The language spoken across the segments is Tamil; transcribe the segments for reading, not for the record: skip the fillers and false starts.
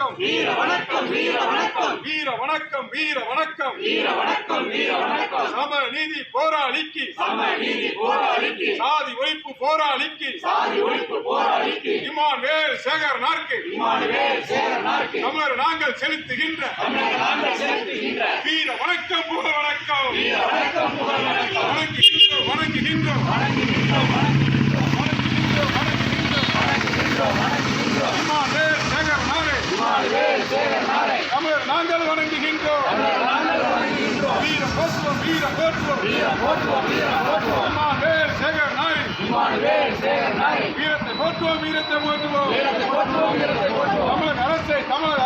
வணக்கம் வீர வணக்கம் வீர வணக்கம் வீர வணக்கம் வீர வணக்கம் வீர வணக்கம் வீர வணக்கம் சம நீதி போராளிக்கு சாதி ஒழிப்பு போராளிக்கு இமானுவேல் சேகரனாருக்கு தமிழர் நாங்கள் செலுத்துகின்ற வீர வணக்கம் புகழ் வணக்கம் வணங்குகின்றோம் இமானுவேல் சேகரனாரை தமிழர் நாங்கள் வணங்குகின்றோம் வீர போற்றுவோம் இமானுவேல் சேகரனாரை வீரத்தை போற்றுவோம் தமிழக அரசே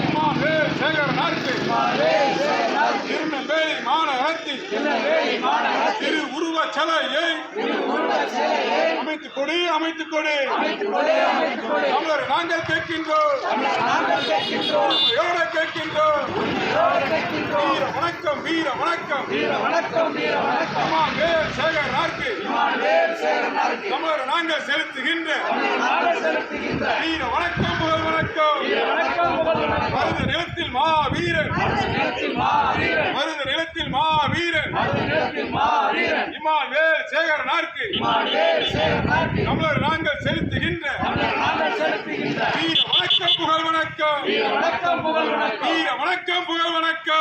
இமானுவேல் சேகரனாருக்கு திருநெல்வேலி மாநகரத்தில் திரு உருவச் சிலையை அமைத்துக் கொடு தமிழர் நாங்கள் கேட்கின்றோம் வீர வணக்கம் இமானுவேல் சேகரனாருக்கு தமிழர் நாங்கள் செலுத்துகின்ற வீர வணக்கம் புகழ் வணக்கம் மருத நிலத்தில் மாவீரன் இமானுவேல் சேகரனாருக்கு தமிழர் நாங்கள் செலுத்துகின்ற வீர வணக்கம் புகழ் வணக்கம் வீர வணக்கம் புகழ் வணக்கம்